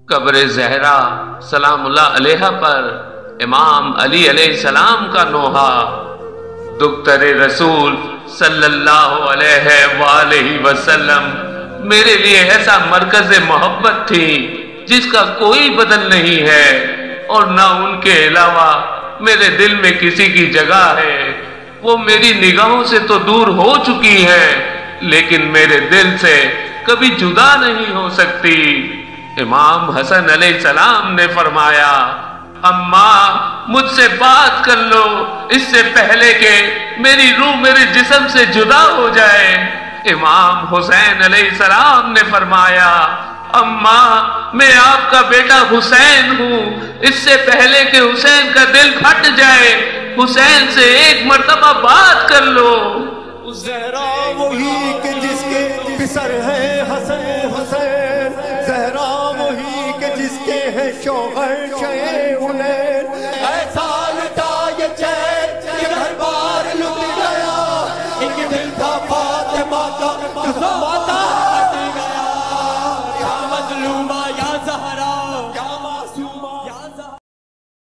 قبر زہرا سلام اللہ علیہ پر امام علی علیہ السلام کا نوحہ دختر رسول صلی اللہ علیہ وآلہ وسلم میرے لیے ایسا مرکز محبت تھی جس کا کوئی بدل نہیں ہے، اور نہ ان کے علاوہ میرے دل میں کسی کی جگہ ہے۔ وہ میری نگاہوں سے تو دور ہو چکی ہے لیکن میرے دل سے کبھی جدا نہیں ہو سکتی۔ امام حسن علیہ السلام نے فرمایا، اماں مجھ سے بات کر لو اس سے پہلے کہ میری روح میرے جسم سے جدا ہو جائے۔ امام حسین علیہ السلام نے فرمایا، اماں میں آپ کا بیٹا حسین ہوں، اس سے پہلے کہ حسین کا دل پھٹ جائے حسین سے ایک مرتبہ بات کر لو۔ زہرا وہی کہ جس کے پسر ہے حسن حسین، زہرا وہی کہ جس کے ہیں شوہر شہ حنین، ایسا